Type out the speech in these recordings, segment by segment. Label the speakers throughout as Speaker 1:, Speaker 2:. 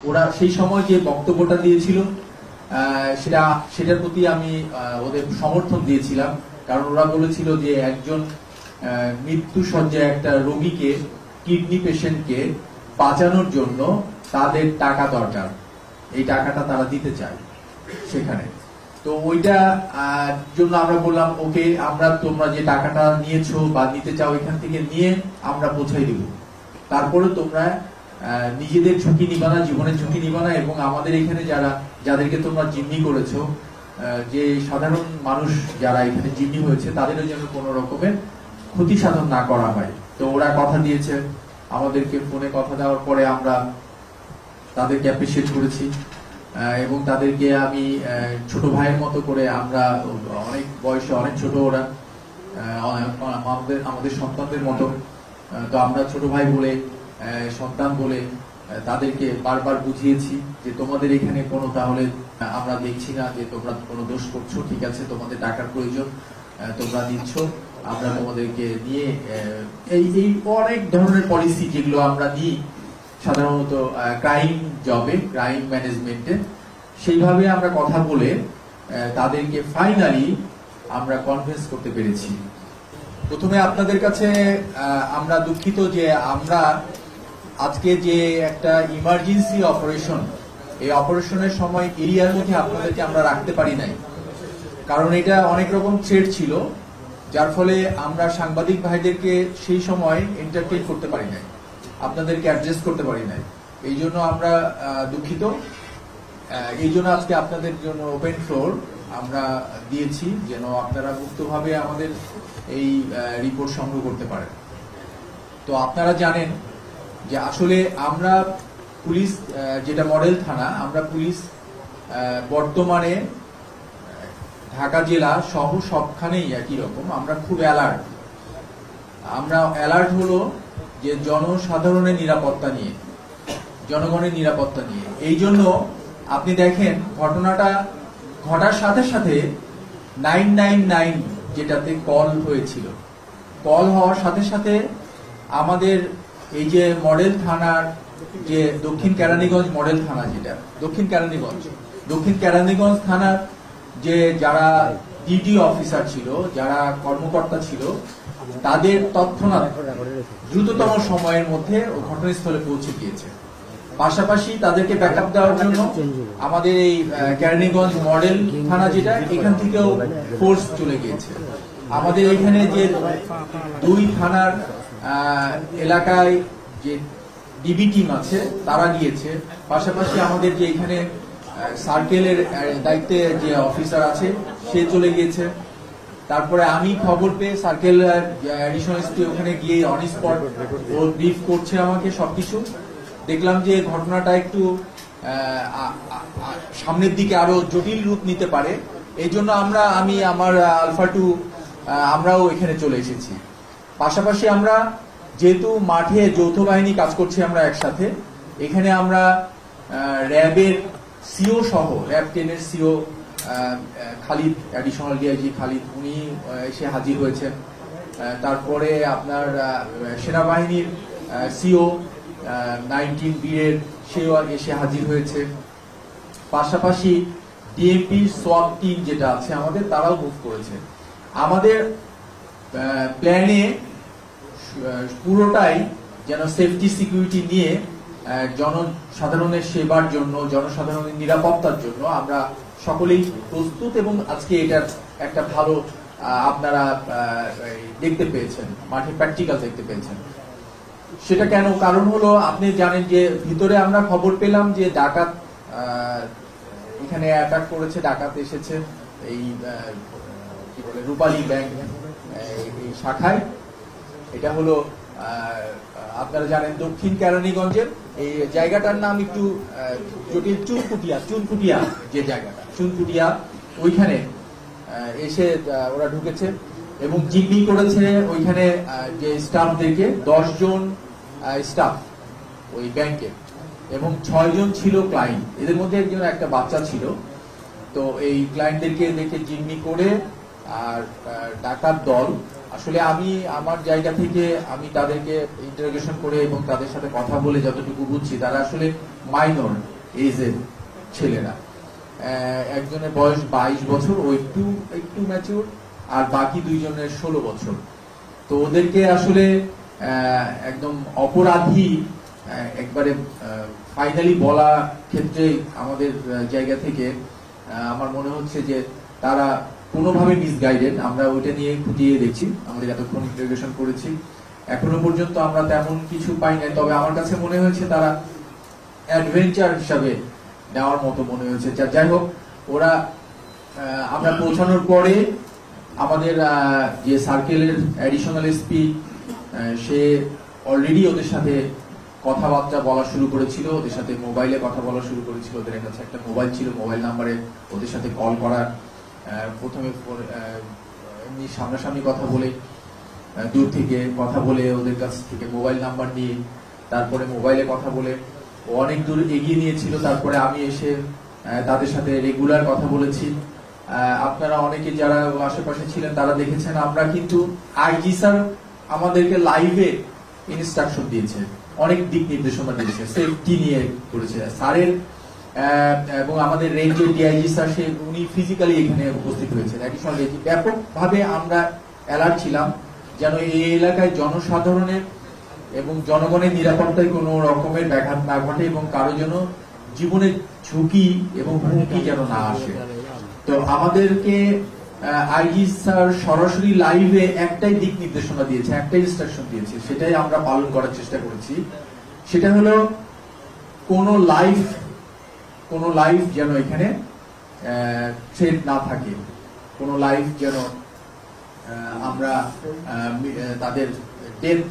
Speaker 1: ওরা সেই সময় যে বক্তব্যটা দিয়েছিল সেটার প্রতি আমি ওদের সমর্থন দিয়েছিলাম। কারণ ওরা বলেছিল যে একজন মৃত্যু শয্যায় একটা রোগীকে, কিডনি পেশেন্টকে বাঁচানোর জন্য তাদের টাকা দরকার, এই টাকাটা তারা দিতে চায় সেখানে। তো ওইটা জন্য আমরা বললাম ওকে, তোমরা যে টাকাটা নিয়েছো বা নিতে চাও এখান থেকে নিয়ে আমরা পৌঁছাই দিব, তারপরে তোমরা নিজেদের ঝুঁকি নিবা না, জীবনের ঝুঁকি নিবা না, এবং আমাদের এখানে যাদেরকে তোমরা জিম্মি করেছো, যে সাধারণ মানুষ যারা এখানে জিম্মি হয়েছে তাদেরও যেন কোনো রকমের ক্ষতি সাধন না করা হয়। তো ওরা কথা দিয়েছে, আমাদেরকে ফোনে কথা দেওয়ার পরে আমরা তাদেরকে অ্যাপ্রিসিয়েট করেছি এবং তাদেরকে আমি ছোট ভাইয়ের মতো করে, আমরা অনেক বয়সে অনেক ছোট, ওরা আমাদের সন্তানদের মতো, তো আমরা ছোট ভাই বলে, সন্তান বলে তাদেরকে বারবার বুঝিয়েছি যে তোমাদের এখানে কোনো, তাহলে আমরা দেখছি না যে তোমরা কোনো দোষ করছো, ঠিক আছে, তোমাদের টাকার প্রয়োজন, তোমরা দিচ্ছ, আমরা তোমাদেরকে নিয়ে এই অনেক ধরনের পলিসি যেগুলো আমরা নিই সাধারণত ক্রাইম জবে, ক্রাইম ম্যানেজমেন্টে, সেইভাবে আমরা কথা বলে তাদেরকে ফাইনালি আমরা কনভিন্স করতে পেরেছি। প্রথমে আপনাদের কাছে আমরা দুঃখিত যে আমরা আজকে যে একটা ইমার্জেন্সি অপারেশন, এই অপারেশনের সময় এরিয়ার মধ্যে আপনাদেরকে আমরা রাখতে পারি নাই, কারণ এটা অনেক রকম থ্রেট ছিল, যার ফলে আমরা সাংবাদিক ভাইদেরকে সেই সময় এন্টারটেইন করতে পারি নাই, আপনাদেরকে অ্যাড্রেস করতে পারি নাই। এই জন্য আমরা দুঃখিত। এই জন্য আজকে আপনাদের জন্য ওপেন ফ্লোর আমরা দিয়েছি, যেন আপনারা মুক্তভাবে আমাদের এই রিপোর্ট সংগ্রহ করতে পারেন। তো আপনারা জানেন যে আসলে আমরা পুলিশ, যেটা মডেল থানা, আমরা পুলিশ বর্তমানে ঢাকা জেলা সহ সবখানেই একই রকম, আমরা খুব অ্যালার্ট। আমরা অ্যালার্ট হলো যে জনসাধারণের নিরাপত্তা নিয়ে, জনগণের নিরাপত্তা নিয়ে। এই জন্য আপনি দেখেন ঘটনাটা ঘটার সাথে সাথে 999 যেটাতে কল হয়েছিল, কল হওয়ার সাথে সাথে আমাদের এই যে মডেল থানার যে দক্ষিণ কেরানীগঞ্জ মডেল থানা, যেটা দক্ষিণ কেরানীগঞ্জ থানার যে যারা ডিটি অফিসার ছিল, যারা কর্মকর্তা ছিল, তাদের তৎক্ষণাৎ দ্রুততম সময়ের মধ্যে ঘটনাস্থলে পৌঁছে গিয়েছে। পাশাপাশি তাদেরকে ব্যাকআপ দেওয়ার জন্য আমাদের এই কেরানীগঞ্জ মডেল থানা যেটা, এখান থেকেও ফোর্স চলে গিয়েছে। আমাদের এখানে যে দুই থানার এলাকায় যে ডিবি টিম আছে তারা গিয়েছে, পাশাপাশি আমাদের যে এখানে সার্কেলের দায়িত্বে যে অফিসার আছে সে চলে গিয়েছে। তারপরে আমি খবর পেয়ে সার্কেল অ্যাডিশনাল এসপি ওখানে গিয়ে অন স্পট ও ব্রিফ করছে আমাকে সবকিছু। দেখলাম যে ঘটনাটা একটু সামনের দিকে আরো জটিল রূপ নিতে পারে, এই জন্য আমি আমার আলফা 2 আমরাও এখানে চলে এসেছি। পাশাপাশি আমরা যেহেতু মাঠে যৌথ বাহিনী কাজ করছি আমরা একসাথে, এখানে আমরা র্যাবের সিও সহ, র্যাব 10 এর CO Khalid, additional DIG Khalid, উনি এসে হাজির হয়েছেন। তারপরে আপনার সেনাবাহিনীর সিও 19 বীরের, সেও এসে হাজির হয়েছে। পাশাপাশি ডিএমপি সোয়াট টিম যেটা আছে আমাদের, তারাও মুভ করেছে। আমাদের প্ল্যানে পুরোটাই যেন সেফটি সিকিউরিটি নিয়ে, জনসাধারণের সেবার জন্য, জনসাধারণের নিরাপত্তার জন্য আমরা সকলেই প্রস্তুত, এবং আজকে এটার একটা ভালো আপনারা দেখতে পেয়েছেন, মাঠে প্র্যাকটিক্যাল দেখতে পেয়েছেন। সেটা কেন? কারণ হলো আপনি জানেন যে ভিতরে আমরা খবর পেলাম যে ডাকাত এখানে অ্যাটাক করেছে, ডাকাত এসেছে এই কি বলে রূপালী ব্যাংক এই শাখায়। এটা হলো আপনারা জানেন দক্ষিণ কেরানীগঞ্জের এই জায়গাটার নাম একটু জটিল, চুনকুটিয়া যে জায়গাটা, চুনকুটিয়া, ওইখানে এসে ওরা ঢুকেছে এবং জিম্মি করেছে ওইখানে যে স্টাফদেরকে, 10 জন স্টাফ ওই ব্যাংকে, এবং 6 জন ছিল ক্লায়েন্ট, এদের মধ্যে একজন একটা বাচ্চা ছিল। তো এই ক্লায়েন্টদেরকে দেখে জিম্মি করে আর ডাকাত দল আসলে আমি আমার জায়গা থেকে আমি তাদেরকে ইন্টারোগেশন করে এবং তাদের সাথে কথা বলে যতটুকু বুঝছি, তারা আসলে মাইনর এজের ছেলেরা। একজনের বয়স 22 বছর, ও একটু একটু ম্যাচিউর, আর বাকি দুইজনের 16 বছর। তো ওদেরকে আসলে একদম অপরাধী একবারে ফাইনালি বলা ক্ষেত্রে আমাদের জায়গা থেকে আমার মনে হচ্ছে যে তারা কোনোভাবে মিসগাইডেড। আমরা ওইটা নিয়ে খুঁটিয়ে দেখছি, আমাদের এতক্ষণ ইন্টারোগেশন করেছি, এখনো পর্যন্ত আমরা তেমন কিছু পাই নাই। তবে আমার কাছে মনে হয়েছে তারা অ্যাডভেঞ্চার হিসাবে নেওয়ার মতো মনে হয়েছে। যাই হোক, ওরা আমরা পৌঁছানোর পরে আমাদের যে সার্কেলের অ্যাডিশনাল এসপি, সে অলরেডি ওদের সাথে কথাবার্তা বলা শুরু করেছিল, ওদের সাথে মোবাইলে কথা বলা শুরু করেছিল। ওদের কাছে একটা মোবাইল ছিল, মোবাইল নাম্বারে ওদের সাথে কল করার, প্রথমে এমনি সামনাসামনি কথা বলে, দূর থেকে কথা বলে, ওদের কাছ থেকে মোবাইল নাম্বার নিয়ে, তারপরে মোবাইলে কথা বলে ও অনেক দূর এগিয়ে নিয়েছিল। তারপরে আমি এসে তাদের সাথে রেগুলার কথা বলেছি। আপনারা অনেকে যারা আশেপাশে ছিলেন তারা দেখেছেন, আমরা কিন্তু আইজি স্যার আমাদেরকে লাইভে ইনস্ট্রাকশন দিয়েছে, অনেক দিক নির্দেশনা দিয়েছে, সেফটি নিয়ে করেছে স্যারের। এবং আমাদের রেঞ্জের ডিআইজি স্যার, সে উনি ফিজিক্যালি এখানে উপস্থিত হয়েছেন। একই সঙ্গে ব্যাপকভাবে আমরা অ্যালার্ট ছিলাম যেন এই এলাকায় জনসাধারণের এবং জনগণের নিরাপত্তায় কোনো রকমের ব্যাঘাত না ঘটে এবং কারো যেন জীবনের ঝুঁকি এবং হুমকি যেন না আসে। তো আমাদেরকে আইজি স্যার সরাসরি লাইভে একটাই দিক নির্দেশনা দিয়েছে, একটাই ইনস্ট্রাকশন দিয়েছে, সেটাই আমরা পালন করার চেষ্টা করেছি। সেটা হলো কোনো লাইফ যেন এখানে থ্রেট না থাকে, কোনো লাইফ যেন আমরা তাদের ডেথ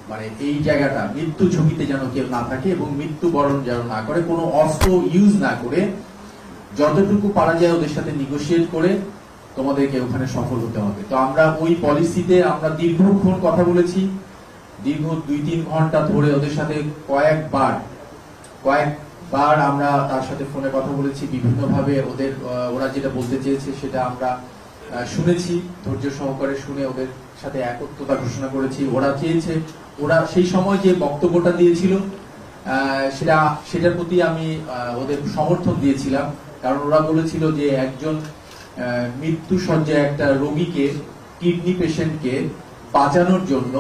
Speaker 1: মানে এই জায়গাটা মৃত্যু ঝুঁকিতে যেন কেউ না থাকে এবং মৃত্যুবরণ যেন না করে, কোনো অস্ত্র ইউজ না করে যতটুকু পারা যায় ওদের সাথে নেগোশিয়েট করে তোমাদেরকে ওখানে সফল হতে হবে। তো আমরা ওই পলিসিতে আমরা দীর্ঘক্ষণ কথা বলেছি, দীর্ঘ 2-3 ঘন্টা ধরে ওদের সাথে কয়েকবার আমরা তার সাথে ফোনে কথা বলেছি। বিভিন্নভাবে ওরা যেটা বলতে চেয়েছে সেটা আমরা শুনেছি, ধৈর্য সহকারে শুনে ওদের সাথে একত্রতা ঘোষণা করেছি। ওরা সেই সময় যে বক্তব্যটা দিয়েছিল সেটার প্রতি আমি ওদের সমর্থন দিয়েছিলাম, কারণ ওরা বলেছিল যে একজন মৃত্যু সজ্জায় একটা রোগীকে, কিডনি পেশেন্টকে বাঁচানোর জন্য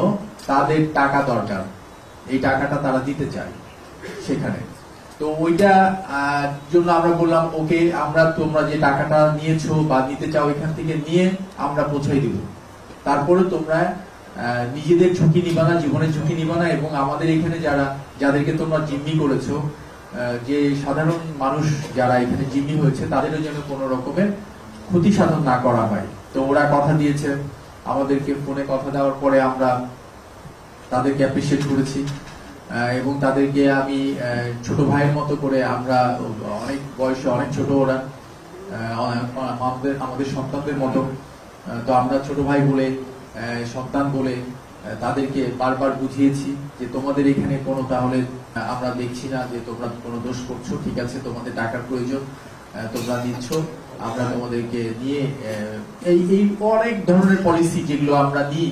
Speaker 1: তাদের টাকা দরকার, এই টাকাটা তারা দিতে চায় সেখানে। তো ওইটা জন্য আমরা বললাম ওকে, তোমরা যে টাকাটা নিয়েছো বা নিতে চাও এখান থেকে নিয়ে আমরা পৌঁছাই দিব, তারপরে তোমরা নিজেদের ঝুঁকি নিবা না, জীবনের ঝুঁকি নিবা না, এবং আমাদের এখানে যাদেরকে তোমরা জিম্মি করেছো, যে সাধারণ মানুষ যারা এখানে জিম্মি হয়েছে তাদেরও যেন কোনো রকমের ক্ষতি সাধন না করা হয়। তো ওরা কথা দিয়েছে, আমাদেরকে ফোনে কথা দেওয়ার পরে আমরা তাদেরকে অ্যাপ্রিসিয়েট করেছি এবং তাদেরকে আমি ছোট ভাইয়ের মতো করে, আমরা অনেক বয়সে অনেক ছোট, ওরা আমাদের সন্তানদের মতো। তো আমরা ছোট ভাই বলে, সন্তান বলে তাদেরকে বারবার বুঝিয়েছি যে তোমাদের এখানে কোনো, তাহলে আমরা দেখছি না যে তোমরা কোনো দোষ করছো, ঠিক আছে, তোমাদের টাকার প্রয়োজন, তোমরা নিচ্ছ, আমরা তোমাদেরকে নিয়ে এই অনেক ধরনের পলিসি যেগুলো আমরা নিই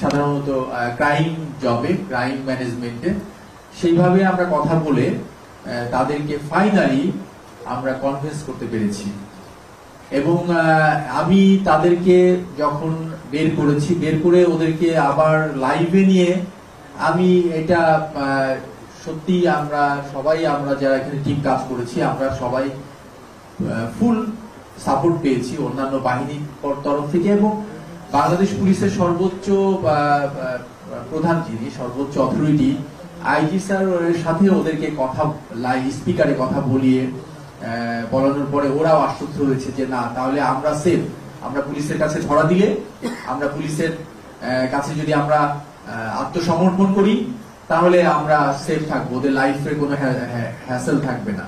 Speaker 1: সাধারণত ক্রাইম জবে, ক্রাইম ম্যানেজমেন্টে, সেইভাবে আমরা কথা বলে তাদেরকে ফাইনালি আমরা কনভিন্স করতে পেরেছি। এবং আমি তাদেরকে যখন বের করে ওদেরকে আবার লাইভে নিয়ে, আমি এটা সত্যি আমরা যারা এখানে টিম কাজ করেছি, আমরা সবাই ফুল সাপোর্ট পেয়েছি অন্যান্য বাহিনীর তরফ থেকে, এবং বাংলাদেশ পুলিশের সর্বোচ্চ প্রধান, যিনি সর্বোচ্চ অথরিটি, আইজি স্যার সাথে ওদেরকে কথা স্পিকারে কথা বলানোর পরে ওরাও আশ্বস্ত হয়েছে যে না, তাহলে আমরা সেফ। আমরা পুলিশের কাছে ধরা দিলে, আমরা পুলিশের কাছে যদি আমরা আত্মসমর্পণ করি, তাহলে আমরা সেফ থাকবো, ওদের লাইফের কোনো হ্যাসেল থাকবে না,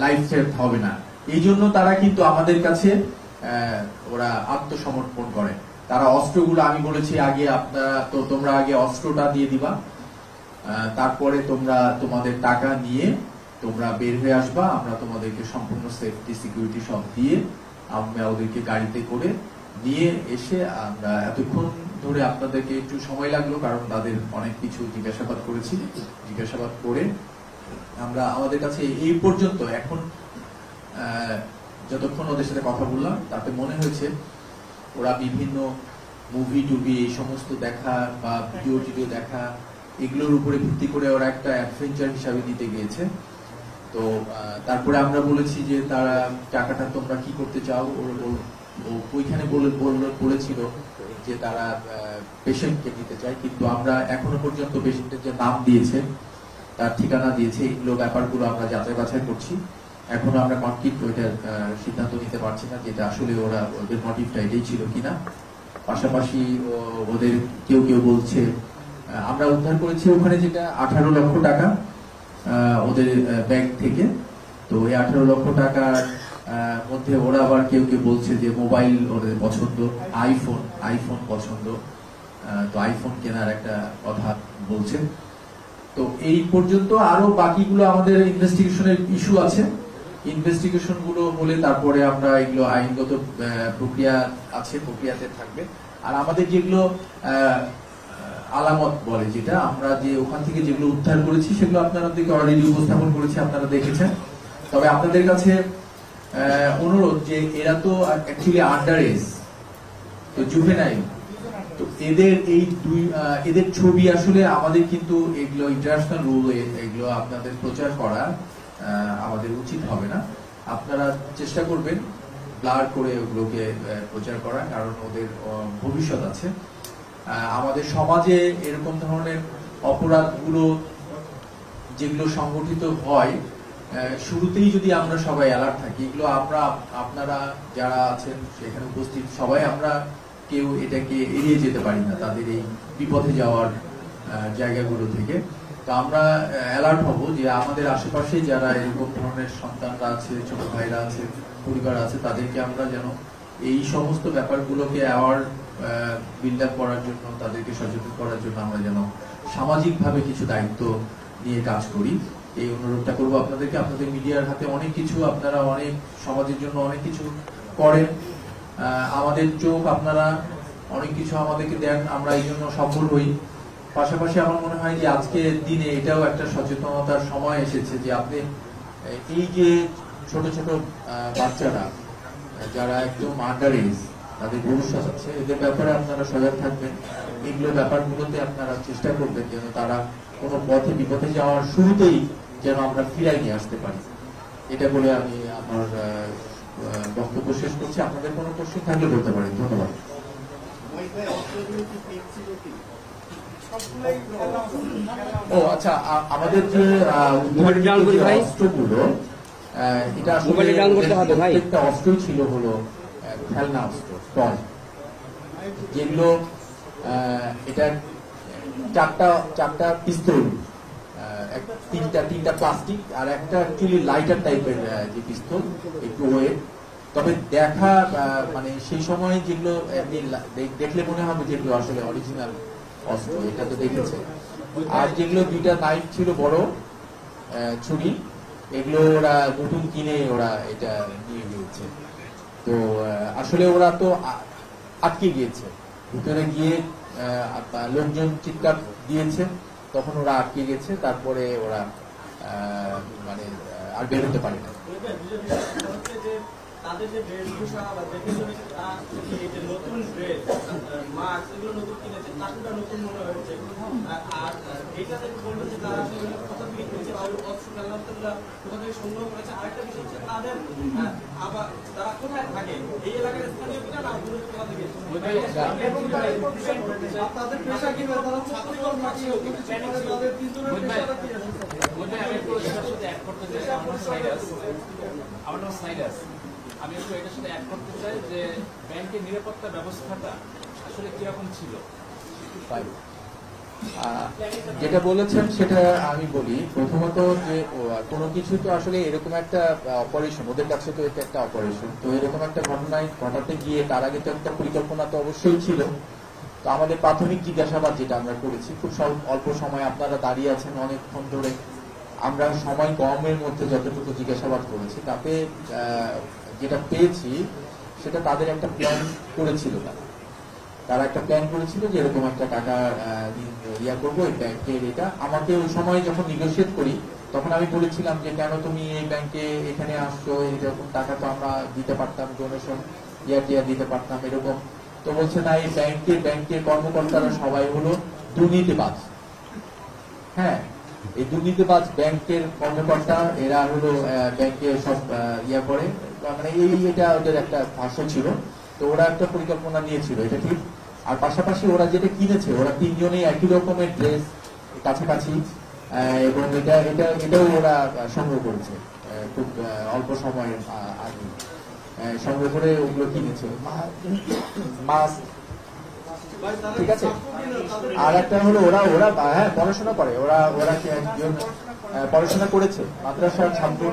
Speaker 1: লাইফ সেফ হবে না। এই জন্য তারা কিন্তু আমাদের কাছে ওরা আত্মসমর্পণ করে। তারা অস্ত্রগুলো, আমি বলেছি আগে তোমরা আগে অস্ত্রটা দিয়ে দিবা, তারপরে তোমরা তোমাদের টাকা নিয়ে তোমরা বের হয়ে আসবা, আমরা তোমাদেরকে সম্পূর্ণ সেফটি সিকিউরিটি সব দিয়ে আমরা ওদেরকে গাড়িতে করে নিয়ে এসে আমরা এতক্ষণ ধরে আপনাদেরকে একটু সময় লাগলো, কারণ তাদের অনেক কিছু জিজ্ঞাসাবাদ করেছি। জিজ্ঞাসাবাদ করে আমরা আমাদের কাছে এই পর্যন্ত এখন যতক্ষণ ওদের সাথে কথা বললাম তাতে মনে হয়েছে ওরা বিভিন্ন মুভি টুভি এই সমস্ত দেখা বা ভিডিও টিডিও দেখা এগুলোর উপরে ভিত্তি করে ওরা একটা অ্যাডভেঞ্চার হিসাবে দিতে গিয়েছে। তো তারপরে আমরা বলেছি যে তারা টাকাটা তোমরা কি করতে চাও, ওইখানে বলেছিল যে তারা পেশেন্টকে দিতে চায়, কিন্তু আমরা এখনো পর্যন্ত পেশেন্টের যে নাম দিয়েছে, তার ঠিকানা দিয়েছে, এগুলো ব্যাপারগুলো আমরা যাচাই বাছাই করছি। এখনো আমরা কনক্রিট ওইটার সিদ্ধান্ত নিতে পারছি না যেটা আসলে ওদের মোটিভটা এটাই ছিল কিনা। পাশাপাশি ওদের কেউ কেউ বলছে আমরা উদ্ধার করেছি ওখানে যেটা 18 লক্ষ টাকা ওদের ব্যাংক থেকে। তো এই 18 লক্ষ টাকার মধ্যে ওরা আবার কেউ কেউ বলছে যে মোবাইল ওদের পছন্দ, আইফোন পছন্দ, তো আইফোন কেনার একটা কথা বলছে। তো এই পর্যন্ত আরো বাকিগুলো আমাদের ইনভেস্টিগেশনের ইস্যু আছে। ইনভেস্টিগেশন গুলো হলে তারপরে আমরা এগুলো আইনগত প্রক্রিয়া আছে, প্রক্রিয়াতে থাকবে। আর আমাদের যেগুলো আলামত বলে, যেটা আমরা যে ওখান থেকে যেগুলো উদ্ধার করেছি সেগুলো আপনাদেরকে অলরেডি উপস্থাপন করেছি, আপনারা দেখেছেন। তবে আপনাদের কাছে অনুরোধ যে এরা তো অ্যাকচুয়ালি আন্ডার এজ, তো জুভেনাইল, তো এদের ছবি আসলে আমাদের কিন্তু এগুলো ইন্টারন্যাশনাল রুলে এগুলো আপনাদের প্রচার করা আমাদের উচিত হবে না। আপনারা চেষ্টা করবেন ব্লার করে ওগুলোকে প্রচার করা, কারণ ওদের ভবিষ্যৎ আছে। আমাদের সমাজে এরকম ধরনের অপরাধগুলো যেগুলো সংগঠিত হয়, শুরুতেই যদি আমরা সবাই অ্যালার্ট থাকি, এগুলো আপনারা যারা আছেন সেখানে উপস্থিত সবাই আমরা কেউ এটাকে এড়িয়ে যেতে পারি না, তাদের এই বিপথে যাওয়ার জায়গাগুলো থেকে। তো আমরা অ্যালার্ট হব যে আমাদের আশেপাশে যারা এরকম ধরনের সন্তানরা আছে, ছোট ভাইরা আছে, পরিবার আছে, তাদেরকে আমরা যেন এই সমস্ত ব্যাপারগুলোকে বিল্ড আপ করার জন্য, তাদেরকে সচেতন করার জন্য আমরা যেন সামাজিকভাবে কিছু দায়িত্ব নিয়ে কাজ করি, এই অনুরোধটা করবো আপনাদেরকে। আপনাদের মিডিয়ার হাতে অনেক কিছু, আপনারা অনেক সমাজের জন্য অনেক কিছু করেন, আমাদের চোখ আপনারা অনেক কিছু আমাদেরকে দেন, আমরা এই জন্য সফল হই। পাশাপাশি আমার মনে হয় যে আজকের দিনে এটাও একটা সচেতনতার সময় এসেছে যে আপনি এই যে ছোট ছোট বাচ্চারা যারা একদম আন্ডার এজ, তাদের ভবিষ্যৎ আছে, এদের ব্যাপারে আপনারা সজাগ থাকবেন। এগুলো ব্যাপারগুলোতে আপনারা চেষ্টা করবেন যেন তারা কোনো পথে বিপথে যাওয়ার শুরুতেই যেন আমরা ফিরাই নিয়ে আসতে পারি। এটা বলে আমি আমার বক্তব্য শেষ করছি। আপনাদের কোনো কোশ্চেন থাকলে বলতে পারেন। ধন্যবাদ। ও আচ্ছা, আমাদের যে অস্ত্রগুলো, এটা আসলে প্রত্যেকটা অস্ত্রই ছিল হলো খেলনা অস্ত্র, টয়, যেগুলো এটা চারটা পিস্তল, তিনটা প্লাস্টিক আর একটা অ্যাকচুয়ালি লাইটার টাইপের যে পিস্তল, একটু ওয়েট। তবে দেখা মানে সেই সময় যেগুলো দেখলে মনে হবে যেগুলো আসলে অরিজিনাল অস্ত্র, এটা তো দেখেছে। আর যেগুলো দুইটা নাইফ ছিল, বড় ছুরি, এগুলো ওরা নতুন কিনে ওরা এটা নিয়ে গিয়েছে। তো আসলে ওরা তো আটকে গিয়েছে, ভিতরে গিয়ে লোকজন চিৎকার দিয়েছে, তখন ওরা আটকে গেছে, তারপরে ওরা মানে আর বের হতে পারে না। তাদের যে ড্রেসভূষা বা দেখে নতুন ড্রেস, মাস্ক, এগুলো নতুন কিনেছে, চাকুটা নতুন মনে হয়েছে। আর এটা থেকে বলবো যে তারা আসলে কোথা থেকে কিনেছে, অস্ত্র খেলনাগুলা কোথা থেকে সংগ্রহ করেছে। আরেকটা বিষয় হচ্ছে তাদের আবার তারা কোথায় থাকে, এই এলাকার স্থানীয় কিনা না দূরে কোথা থেকে, তাদের পেশা কি, তারা ছাত্রীগণ নাকি তাদের তিনজনের পেশাটা কি আছে। আমি একটু এটার সাথে অ্যাড করতে চাই। আমার নাম সাইরাস। আমি একটু এটার সাথে অ্যাড করতে চাই যে ব্যাংকের নিরাপত্তা ব্যবস্থাটা আসলে কিরকম ছিল। যেটা বলেছেন সেটা আমি বলি। প্রথমত যে কোনো কিছু তো আসলে এরকম একটা অপারেশন, ওদের কাছে তো এটা একটা অপারেশন, তো এরকম একটা ঘটনায় ঘটাতে গিয়ে তার আগে তো একটা পরিকল্পনা তো অবশ্যই ছিল। তো আমাদের প্রাথমিক জিজ্ঞাসাবাদ যেটা আমরা করেছি, খুব অল্প সময়, আপনারা দাঁড়িয়ে আছেন অনেকক্ষণ ধরে, আমরা সময় কমের মধ্যে যতটুকু জিজ্ঞাসাবাদ করেছি তাতে যেটা পেয়েছি সেটা তাদের একটা প্ল্যান করেছিল। তারা একটা প্ল্যান করেছিল যে এরকম একটা টাকা ইয়া করবো এই ব্যাংকের। এটা আমাকে ওই সময় যখন নিগোসিয়েট করি তখন আমি বলেছিলাম যে কেন তুমি এই ব্যাংকে এখানে আসছো, এরকম টাকা তো আমরা দিতে পারতাম, ডোনেশন টিয়া দিতে পারতাম এরকম। তো বলছে না, এই ব্যাংকের কর্মকর্তারা সবাই হলো দুর্নীতিবাজ। হ্যাঁ, এই দুর্নীতিবাজ ব্যাংকের কর্মকর্তা, এরা হলো ব্যাংকে সব ইয়া করে, মানে এটা ওদের একটা ভাষ্য ছিল। তো ওরা একটা পরিকল্পনা নিয়েছিল, এটা ঠিক। আর পাশাপাশি ওরা যেটা কিনেছে, ওরা তিনজনেই একই রকমের ড্রেস, কাছাকাছি, এবং এটাও ওরা সংগ্রহ করেছে খুব অল্প সময়ের আগে সংগ্রহ করে ওগুলো কিনেছে, মাস্ক, ঠিক আছে। আর একটা হলো ওরা হ্যাঁ পড়াশোনা করে, ওরা পড়াশোনা করেছে, মাদ্রাসার ছাত্র।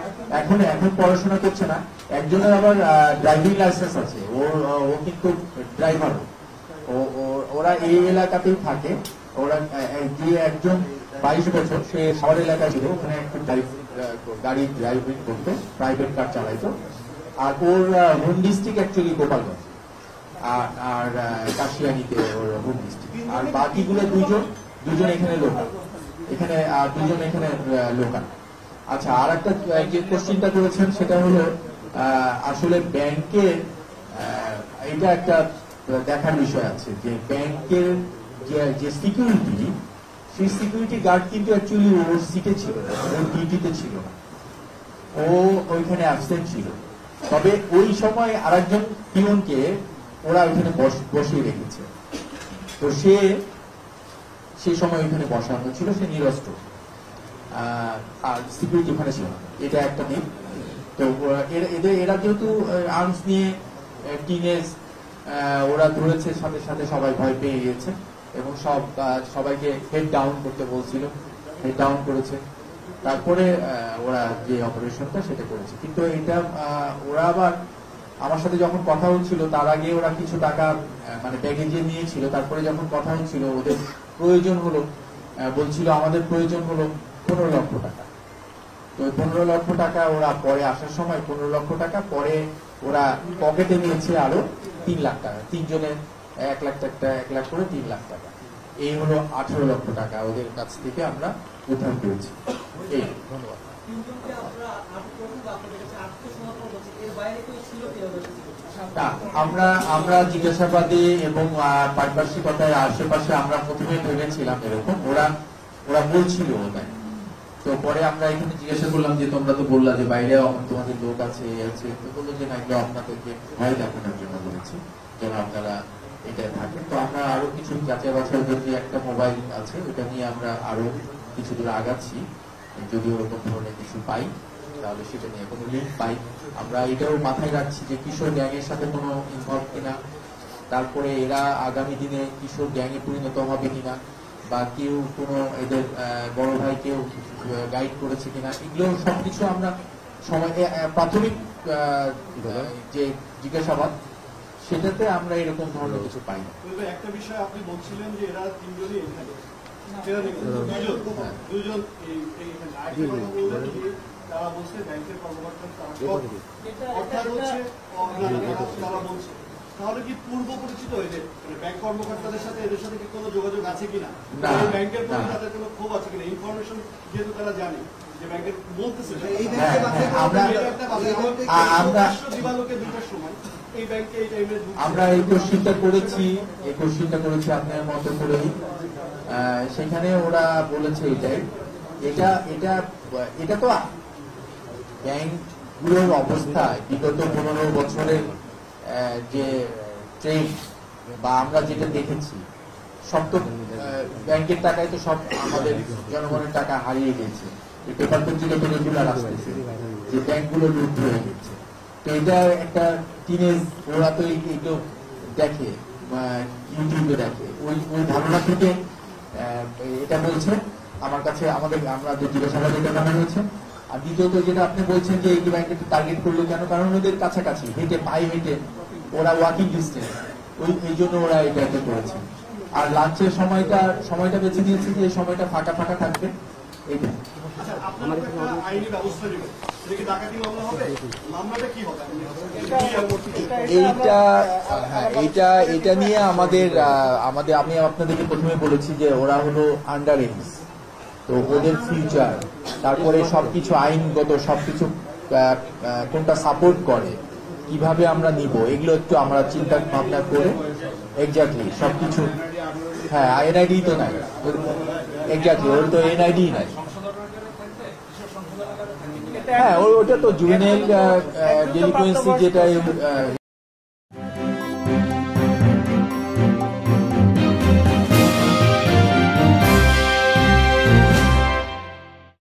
Speaker 1: এখন পড়াশোনা করছে না। একজনের আবার ড্রাইভিং লাইসেন্স আছে, ও কিন্তু ড্রাইভার। ওরা এই এলাকাতেই থাকে। ওরা যে একজন 22 বছর, সে শহর এলাকায় ছিল, ওখানে একটু গাড়ি ড্রাইভিং করতো, প্রাইভেট কার চালাইতো। আর ওর হোম ডিস্ট্রিক্ট অ্যাকচুয়ালি গোপালগঞ্জ, আর কাশিয়ানিতে ওর হোম ডিস্ট্রিক্ট। আর বাকিগুলো দুজন এখানে লোকাল, আর দুজন এখানে লোকাল। আচ্ছা, আর একটা যে কোশ্চেনটা করেছেন সেটা হলো আসলে ব্যাংকের এটা একটা দেখার বিষয় আছে যে ব্যাংকের যে সিকিউরিটি, সেই সিকিউরিটি গার্ড কিন্তু অ্যাকচুয়ালি ওর সিটে ছিল না, ওর ডিউটিতে ছিল না, ও ওইখানে অ্যাবসেন্ট ছিল। তবে ওই সময় আরেকজন পিয়নকে ওরা ওইখানে বসিয়ে রেখেছে। তো সেই সময় ওইখানে বসানো ছিল, সে নিরস্ত্র, আর সিকিউরিটি ওখানে ছিল না, এটা একটা দিক। তো এরা যেহেতু আর্মস নিয়ে টিনেজ, ওরা ধরেছে, সাথে সাথে সবাই ভয় পেয়ে গিয়েছে এবং সবাইকে হেড ডাউন করতে বলছিল, হেড ডাউন করেছে। তারপরে ওরা যে অপারেশনটা সেটা করেছে। কিন্তু এটা ওরা আবার আমার সাথে যখন কথা হচ্ছিল, তার আগে ওরা কিছু টাকা মানে ব্যাগে যে নিয়েছিল, তারপরে যখন কথা হচ্ছিল ওদের প্রয়োজন হলো, বলছিল আমাদের প্রয়োজন হলো 15 লক্ষ টাকা। তো 15 লক্ষ টাকা ওরা পরে আসার সময় 15 লক্ষ টাকা পরে ওরা পকেটে নিয়েছে আরো 3 লাখ টাকা, তিনজনে 1 লাখ টাকা, 1 লাখ করে 3 লাখ টাকা। এই হলো 18 লক্ষ টাকা ওদের কাছ থেকে আমরা উদ্ধার করেছি। এই ধন্যবাদ। আমরা জিজ্ঞাসাবাদে এবং পারিপার্শ্বিকতার আশেপাশে আমরা প্রথমে ভেবেছিলাম এরকম, ওরা বলছিল ওটাই। তো পরে আমরা এখানে জিজ্ঞাসা করলাম যে তোমরা তো বললা যে বাইরে তোমাদের লোক আছে, তো বললো যে না, এগুলো আপনাদেরকে ভয় দেখানোর জন্য বলেছি, যেন আপনারা এটা থাকে। তো আমরা আরো কিছু যাচাই বাছাইয়ের জন্য একটা মোবাইল আছে, ওটা নিয়ে আমরা আরো কিছু দূর আগাচ্ছি। যদি ওরকম ধরনের কিছু পাই তাহলে সেটা নিয়ে কোনো লিঙ্ক পাই, আমরা এটাও মাথায় রাখছি যে কিশোর গ্যাংয়ের সাথে কোনো ইনভলভ কিনা, তারপরে এরা আগামী দিনে কিশোর গ্যাংয়ে পরিণত হবে কিনা, বা কেউ কোনো এদের বড় ভাই কেউ গাইড করেছে কিনা, এগুলো সবকিছু আমরা প্রাথমিক যে জিজ্ঞাসাবাদ সেটাতে আমরা এরকম ধরনের কিছু পাই না।
Speaker 2: একটা বিষয় আপনি বলছিলেন যে এরা তিনজনই এখানে, দুজন তারা বলছে ব্যাংকের কর্মকর্তা, অর্থাৎ হচ্ছে তারা বলছে, তাহলে কি পূর্ব পরিচিত এদের ব্যাংক কর্মকর্তাদের সাথে এদের সাথে কি কোনো যোগাযোগ আছে কিনা, ব্যাংকের প্রতি তাদের কোনো ক্ষোভ আছে কিনা, ইনফরমেশন যেহেতু তারা জানে যে ব্যাংকের বলতেছে
Speaker 1: আমরা এই কোশ্চিনটা করেছি, আপনার মতো করেই। সেখানে ওরা বলেছে এটা তো ব্যাংকগুলোর অবস্থা বিগত 15 বছরের যে ট্রেন্ড বা আমরা যেটা দেখেছি, সব তো ব্যাংকের টাকায় তো সব আমাদের জনগণের টাকা হারিয়ে গেছে। এই পেপার পত্রিকা তো রেগুলার আসতেছে যে ব্যাংকগুলো লুট হয়ে গেছে। তো এটা একটা টিনেজ, ওরা তো এগুলো দেখে, ইউটিউবে দেখে, ওই ধারণা থেকে এটা বলছে আমার কাছে। আমরা জিজ্ঞাসাবাদে এটা জানা হয়েছে। আর দ্বিতীয়ত যেটা আপনি বলছেন যে এই ব্যাংকে টার্গেট করলো কেন, কারণ ওদের কাছাকাছি পায়ে হেঁটে ওরা ওয়াকিং ডিস্টেন্স, এই জন্য ওরা এটা করেছে। আর লাঞ্চের সময়টা বেছে নিয়েছে যে সময়টা ফাঁকা থাকবে, এইটা।
Speaker 2: আইনি ব্যবস্থা এটা কি ডাকাতি মামলা হবে? মামলাটা কি হবে?
Speaker 1: এইটা নিয়ে আমাদের আমি আপনাদেরকে প্রথমে বলেছি যে ওরা হলো আন্ডার এজ, তো ওদের ফিউচার, তারপরে সবকিছু আইনগত সবকিছু কোনটা সাপোর্ট করে, কিভাবে আমরা নিব, এগুলো একটু আমরা চিন্তা ভাবনা করে এক্স্যাক্টলি সবকিছু। হ্যাঁ, এনআইডি তো নাই, এক্স্যাক্টলি ওর তো এনআইডি নাই। হ্যাঁ, ওটা তো জুভেনাইল ডেলিকুয়েন্সি যেটা